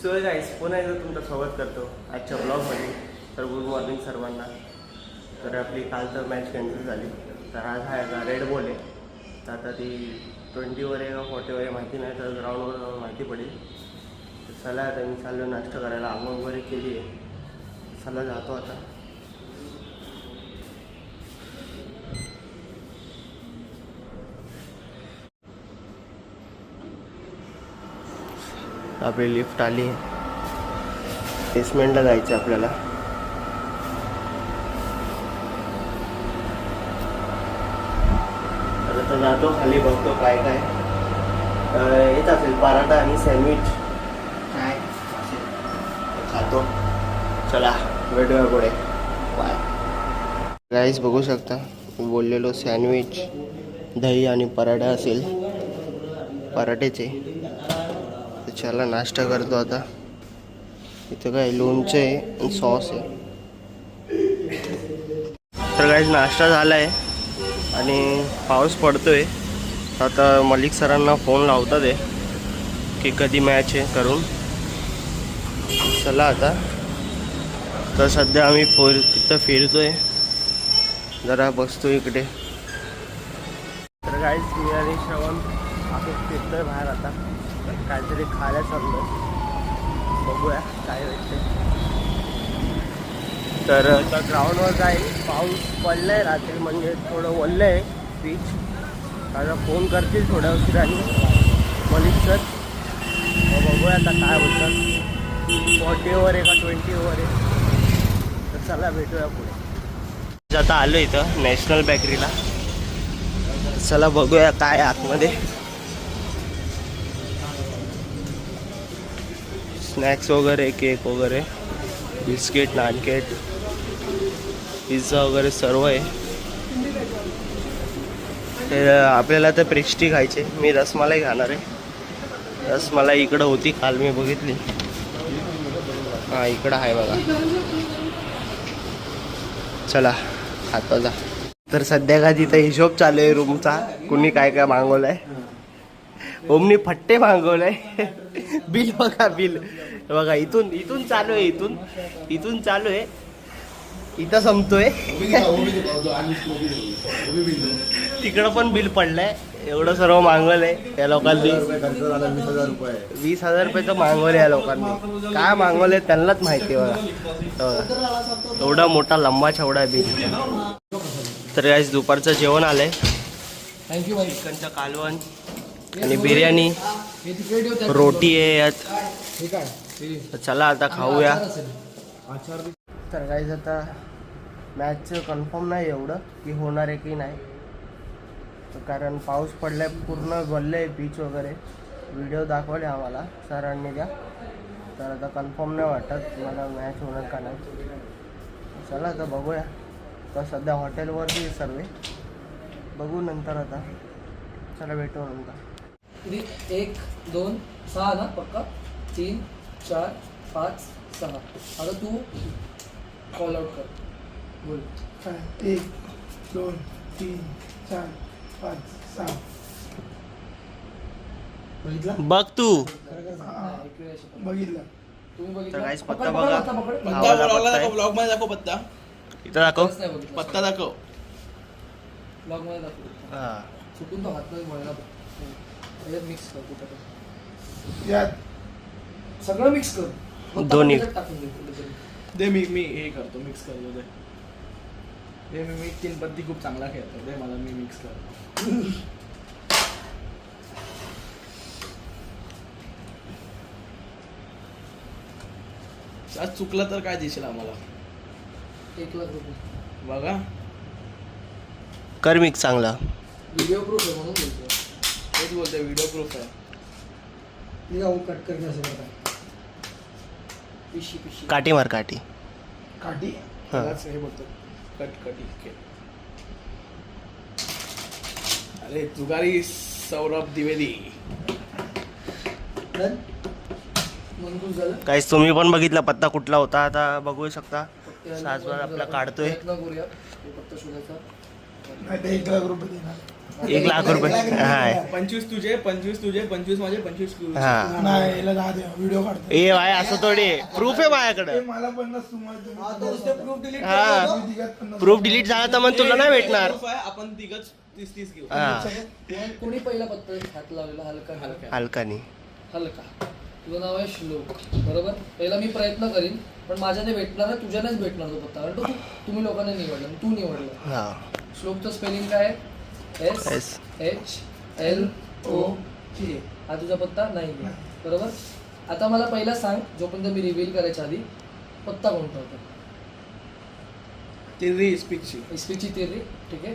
So guys पुन्हा एकदा तुमचं स्वागत करतो आजच्या ब्लॉगमध्ये. तर गुड मॉर्निंग सर्वांना. तर आपली काल तर मॅच कॅन्सल झाली, तर आज आहे का रेड बॉल आहे. तर आता ती 20वर आहे का 40वर आहे माहिती नाही, तर ग्राउंडवर जाऊन माहिती पडेल. तर चला आता मी चाललो नाश्ता करायला, आंघोळ वगैरे केली आहे. चला जातो आता. आपली लिफ्ट आली आहे, बेसमेंटला जायचं आपल्याला. आता जातो खाली, बघतो काय काय येत असेल. पराठा आणि सँडविच काय खातो. चला भेटूया पुढे. बाय गाईस. बघू शकता मी बोललेलो सँडविच, दही आणि पराठा असेल, पराठेचे. चला नाश्ता करतो आता. इथं काय लोणचं आहे आणि सॉस आहे. तर गाईस नाश्ता झाला आहे आणि पाऊस पडतोय. आता मलिक सरांना फोन लावतात आहे की कधी मॅच आहे करून. चला आता. तर सध्या आम्ही तिथं फिरतोय, जरा बसतो इकडे. तर गाईस मी आणि श्रवण आपण फिरतोय बाहेर आता. काहीतरी खायला चाललो, बघूया काय भेटते. तर आता ग्राउंडवर जाईल. पाऊस पडलाय रात्री, म्हणजे थोडं ओललं आहे बीच. आता फोन करतील थोड्या उशिराने मलिक सर. बघूया आता काय बोलतात. 40वर आहे का 20वर आहे. तर चला भेटूया पुढे. आता आलो इथं नॅशनल बेकरीला. चला बघूया काय आतमध्ये. स्नॅक्स वगैरे, केक वगैरे, बिस्किट, नानकेट, पिझ्झा वगैरे सर्व आहे. ते आपल्याला तर पेस्ट्री खायचे. मी रसमलाई खाणार आहे. रसमलाई इकडं होती काल मी बघितली. हां इकडं आहे बघा. चला खाता जा. तर सध्या का तिथं हिशोब चालू आहे रूमचा, कुणी काय काय मागवलं आहे. ओमनी फट्टे मागवलंय. बिल बघा, बिल बघा. इथून चालू आहे, इथून चालू आहे, इथं संपतोय. तिकडं पण बिल पडलंय. एवढं सर्व मागवलंय या लोकांनी. 20,000 रुपये तर मागवले या लोकांनी. काय मागवले त्यांनाच माहिती बघा. एवढा मोठा लंबा चौडा बिल. तर आज दुपारचं जेवण आलंय. थँक्यू. चिकनचं कालवण आणि बिर्याणी, रोटी आहे यात. चला आता खाऊया. तर गाईज आता मॅचचं कन्फर्म नाही एवढं की होणार आहे की नाही, कारण पाऊस पडलाय, पूर्ण भरलं आहे बीच वगैरे. व्हिडिओ दाखवले आम्हाला सरांनी द्या. तर आता कन्फर्म नाही वाटत मला मॅच होणार का नाही. चला आता बघूया. तर सध्या हॉटेलवरती सर्व बघू नंतर. आता चला भेटू नंतर. 1 2 6 ना पक्का. 3 4 5 6. आता तू कॉल आउट कर. बोल. 1 2 3 4 5 6. बघितलं बघ तू. बघितलं तुम्ही तर बघितलं. गाईस पत्ता बघा. ब्लॉग मध्ये दाखव पत्ता. इथं दाखव पत्ता दाखव. ब्लॉग मध्ये दाखव. हां चुकून तो हात मध्ये वळला. यात मिक्स कर कुठं. यात सगळं मिक्स कर. मग दोन्ही. टाकून दे कुठेतरी. दे मी हे करतो, मिक्स करतो. दे मी 3 पत्ती खूप चांगला खेळतो. दे मला, मी मिक्स करतो. आज चुकलं तर काय दिसेल आम्हाला. 1 लाख रुपये बघा कर मिक्स चांगला. व्हिडिओ प्रूफ आहे म्हणून बोलतो. तेच बोलतोय, व्हिडिओ प्रूफ आहे. मी जाऊ कट करके असेल आता. पिशी काठी मार काठी. काठी. हां. त्यालाच हे बोलतो कटी. अरे जुगारी सौरभ द्विवेदी. डन. मंजूर झालं. काहीच तुम्ही पण बघितला पत्ता कुठला होता. आता बघू शकता साजवार आपला काढतोय. प्रयत्न करूया पत्ता शोधायचा. नाही ते 1 लाख रुपये देणार. 1 लाख रुपये हा 25 तुझे 25 माझे 25 तुझे. हा नाही याला राहू दे व्हिडिओ काढतो ए भाई असं थोडी प्रूफ आहे माझ्याकडे मला 50 तुम्हाला हा प्रूफ डिलीट झाला तर मग तुला नाही भेटणार Proof आहे, आपण तिघच 30 घेऊ. हा कोणी पहिला पत्ता हात लावलेला हलका हलका हलकानी हलका. तुझं नाव आहे श्लोक बरोबर. पहिला मी प्रयत्न करीन पण माझ्याने भेटणार आहे, तुझ्यानेच भेटणार तो पत्ता कारण तुम्ही लोकांनी निवडला तू निवडला. हा श्लोकचं स्पेलिंग काय आहे? SHLOK. हा तुझा पत्ता नाही बरोबर. आता मला पहिला सांग जोपर्यंत मी रिव्हील करायच्या आधी पत्ता कोणता होता? तिरी स्पीचची. इस्पीची तिरी ठीक आहे.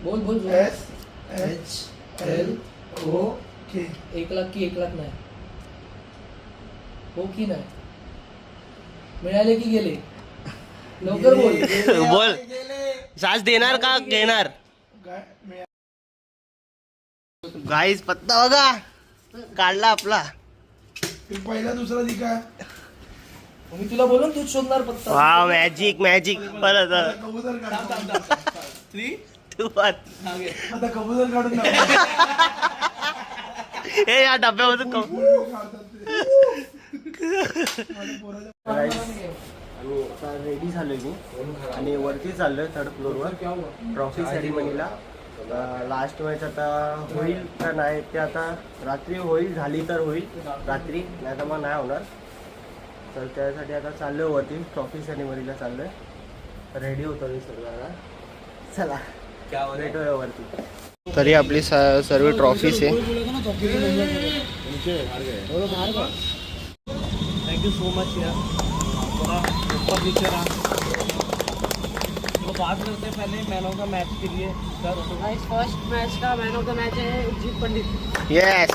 बोल बोल SHLOK 1 लाख की 1 लाख नाही हो की नाही मिळाले की गेले लवकर बोल. बोल सास देणार का घेणार गाईज पत्ता बघा काढला आपला. पहिला दुसरा दिका मी तुला बोलून तूच शोधणार पत्ता. वा मॅजिक मॅजिक परत कबूतर थांब, काढतो थांब, थांब, थांब. 3 तू पण. हा घे. आता कबूतर काढून दाखव. हे या डब्यामधून काढतात ते. मला पोराच्या आम्ही आता रेडी झालोय मी आणि वरती चाललोय 3rd फ्लोअरवर ट्रॉफी सेरेमनीला. लास्ट मॅच आता होईल का नाही ते आता रात्री होईल, झाली तर होईल रात्री, नाही तर मग नाही होणार. तर त्यासाठी आता चाललोय वरती ट्रॉफी सेरेमनीला चाललोय. रेडी होतो मी सगळ्यांना. चला भेटूया वरती. तरी आपली सर्व ट्रॉफीज आहे. थैंक यू सो मच यार. थोड़ा ऊपर नीचे रहा. तो बात करते हैं पहले मैन ऑफ द मैच के लिए. फर्स्ट मैच का मैन ऑफ द मैच है Ujjit Pandit. Yes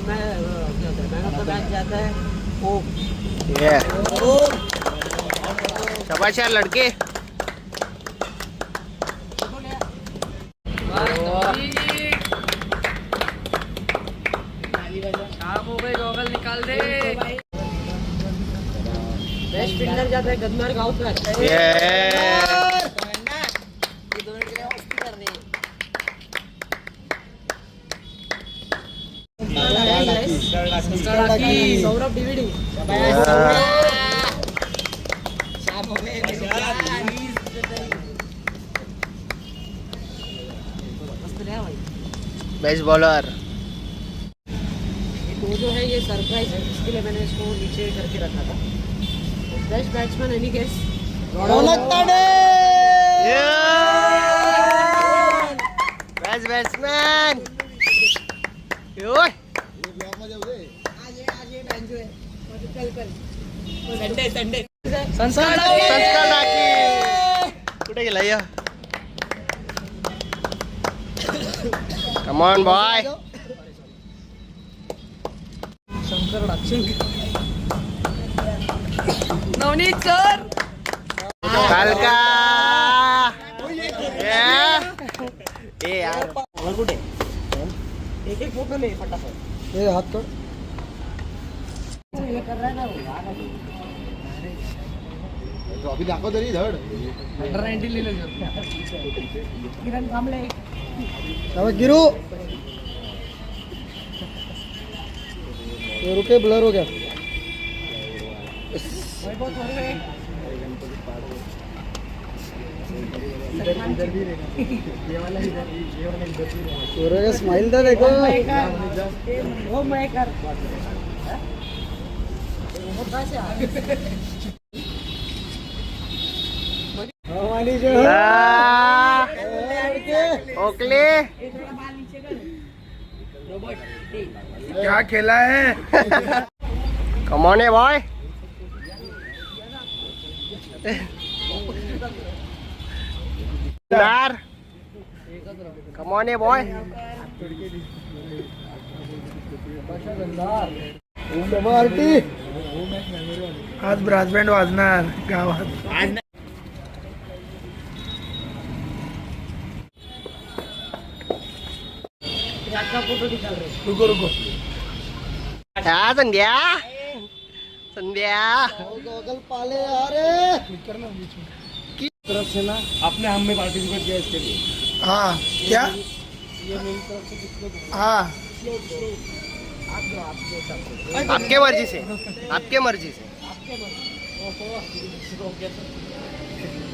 man of the match जाता है ओ. ये शाबाश यार लड़के. काम हो गई गॉगल निकाल दे. बेस्ट फील्डर जाता है गन्नर गावकर. सौरभ डिविडी. Best bowler. वो जो है ये सरप्राइज है इसके लिए मैंने इसको नीचे करके रखा था. Best batsman any guess? Best batsman. Sunday संस्कार टाकी कुठे गेला या. Come on boy. Navneet sir. कालका ए यार कुठे एक एक फोटो ले फटाफट. ए हात कर. कर रहा है ना वो. ट्रॉफी दाखव तरी धड. अंडर 19 लिहिलं किरण कांबळे. गिरू ये रुके ब्लर हो गया. वैभव थोरवे. सूर्य का स्माइल था देखो. वो मेकर. हमारी जो ओकले क्या खेला है. कम ऑन बॉय. यार कम ऑन बॉय. पार्टी आज ब्रास बँड वाजणार गावात. फोटो निकाल रहे. रुको रुको. संध्या संध्या गॉगल पाले अरे तरफ से ना आपने हम में पार्टिसिपेट किया इसके लिए। हाँ क्या ये मेरी तरफ से किसको दो? हाँ आपके मर्जी से, आपके मर्जी से।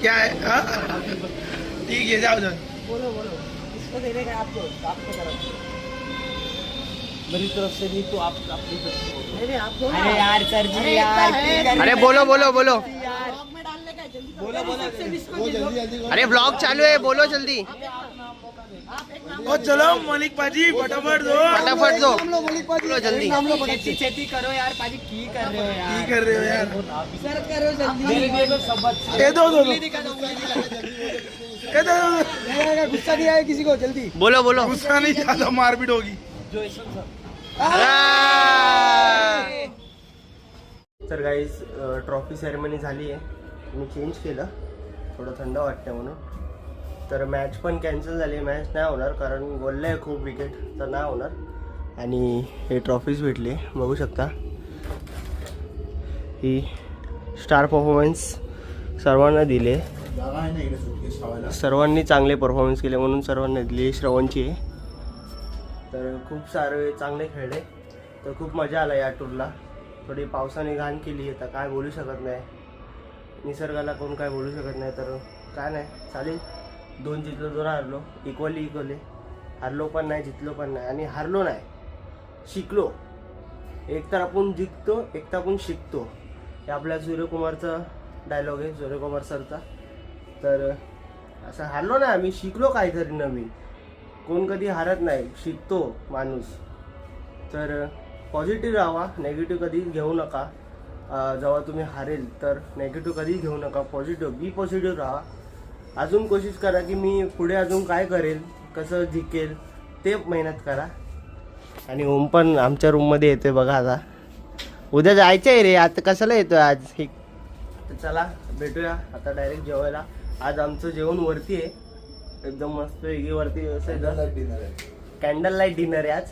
क्या है हाँ? ठीक है जाओ जाओ बोलो बोलो किसको देने का आपको आपके तरफ से मेरी तरफ से नहीं तो आप अपनी तरफ से बोलो। नहीं आप दो ना। अरे यार सर जी यार अरे बोलो बोलो बोलो, ब्लॉग में डालने का है, जल्दी बोलो बोलो बोलो अरे ब्लॉग चालू है, बोलो जल्दी, ओ चलो मलिक पाजी फटाफट दो फटाफट दो, मलिक पाजी बोलो जल्दी। छेती छेती करो यार पाजी की कर रहे हो यार। की कर रहे हो यार सर करो जल्दी मेरे लिए तो सब बच्चे ये दो दो दो दिखा दो ये दो गुस्सा नहीं आया किसी को जल्दी बोलो बोलो। गुस्सा नहीं ज्यादा मारपीट होगी जो यशवंत सर तर गाईज ट्रॉफी सेरेमनी झाली आहे, मी चेंज केलं, थोडं थंड वाटतं म्हणून. तर मॅच पण कॅन्सल झाली, मॅच नाही होणार कारण बोललं आहे खूप विकेट, तर नाही होणार. आणि हे ट्रॉफीज भेटली, बघू शकता. ही स्टार परफॉर्मन्स सर्वांना दिले, सर्वांनी चांगले परफॉर्मन्स केले म्हणून सर्वांना दिली. श्रवणची आहे, तर खूप सारे चांगले खेळले, तर खूप मजा आला या टूरला. थोडी पावसाने घाण केली, आता काय बोलू शकत नाही, निसर्गाला कोण काय बोलू शकत नाही, तर काय नाही चालेल. 2 जिंकलो 2 हारलो, इक्वली हारलो पण नाही जिंकलो पण नाही, आणि हारलो नाही शिकलो. एक तर आपण जिंकतो, एक तर आपण शिकतो, हे आपल्या सूर्यकुमारचा डायलॉग आहे, सूर्यकुमार सरचा. तर असं हारलो नाही आम्ही, शिकलो काहीतरी नवीन. कोण कधी हारत नाही, शिकतो माणूस. तर पॉझिटिव्ह राहा, नेगेटिव्ह कधी घेऊ नका. जेव्हा तुम्ही हारेल तर नेगेटिव्ह कधी घेऊ नका, बी पॉझिटिव्ह राहा. अजून कोशिश करा की मी पुढे अजून काय करेल, कसं जिंकेल ते मेहनत करा. आणि ओम पण आमच्या रूममध्ये येतोय बघा. आता उद्या जायचं आहे रे, आता कशाला येतोय आज. तर चला भेटूया आता डायरेक्ट जेवायला. आज आमचं जेवण वरती आहे, एकदम मस्त वेगळी वरती कॅन्डल लाईट डिनर आहे आज.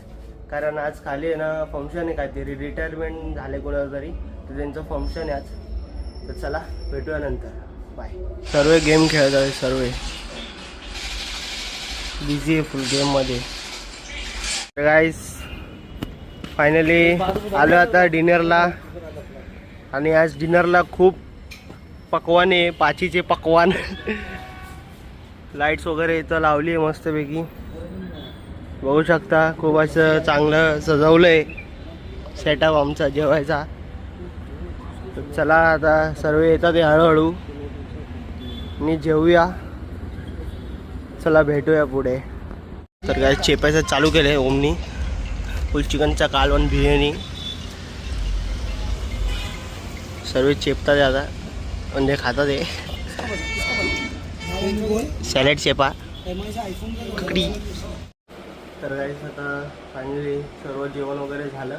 कारण आज खाली आहे ना फंक्शन आहे काहीतरी, रिटायरमेंट झाले कोणाला तरी, तर त्यांचं फंक्शन आहे आज. तर चला भेटूया नंतर, बाय. सर्व गेम खेळत आहे, सर्व बिझी आहे फुल गेममध्ये. गाईस फायनली आलो आता डिनरला, आणि आज डिनरला खूप पकवान आहे, पाचीचे पकवान. लाईट्स वगैरे इथं लावली आहे मस्तपैकी, बघू शकता. खूप असं चांगलं सजवलं आहे सेटअप आमचा जेवायचा. तर चला आता सर्व येतात आहे हळूहळू, मी जेवूया. चला भेटूया पुढे. तर काय चेपायचं चालू केलं आहे ओमनी, फुल चिकनचा कालवण बिर्याणी सर्व चेपतात आता, म्हणजे खातात आहे. सॅलेड चेपा खकडी. तर गाईस आता फायनली सर्व जेवण वगैरे झालं,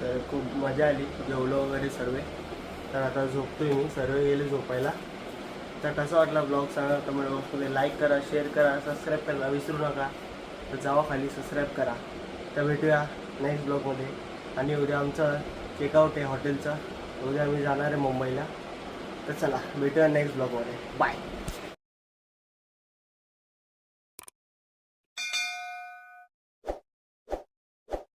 तर खूप मजा आली, जेवलो वगैरे सर्व. तर आता झोपतोय मी, सर्व गेले झोपायला. तर कसा वाटला ब्लॉग सांगा कमेंट बॉक्समध्ये. लाईक करा, शेअर करा, सबस्क्राईब करायला विसरू नका. तर जावा खाली सबस्क्राईब करा. तर भेटूया नेक्स्ट ब्लॉगमध्ये. आणि उद्या आमचा चेकआउट आहे हॉटेलचा, उद्या आम्ही जाणार आहे मुंबईला. तर चला भेटूया नेक्स्ट ब्लॉगमध्ये, बाय.